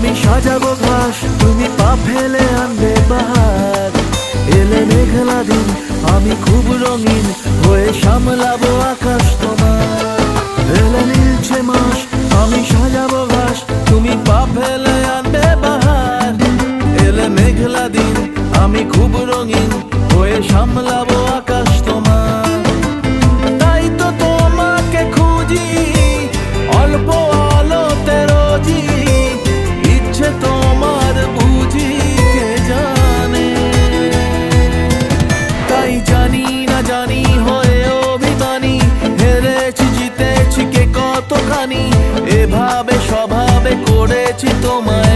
আমি সাজাবো ঘাস, তুমি পা ফেলে আনবে বাহার। এলে মেঘলা দিন, আমি খুব রঙিন হয়ে সামলাবো আকাশ তোমার। এলে নীলছে মাস, আমি সাজাবো ঘাস, তুমি পা ফেলে আনবে বাহার। এলে মেঘলা দিন, আমি খুব রঙিন হয়ে সামলাবো আকাশ তোমার। তাই তো তোমাকে খুঁজি অল্প আলোতে রোজি, ইচ্ছে তোমার বুঝি কে জানে। তাই জানি না জানি হয়ে অভিমানী, হেরেছি জিতেছি কে কতখানি, এভাবে স্বভাবে করেছি তোমায়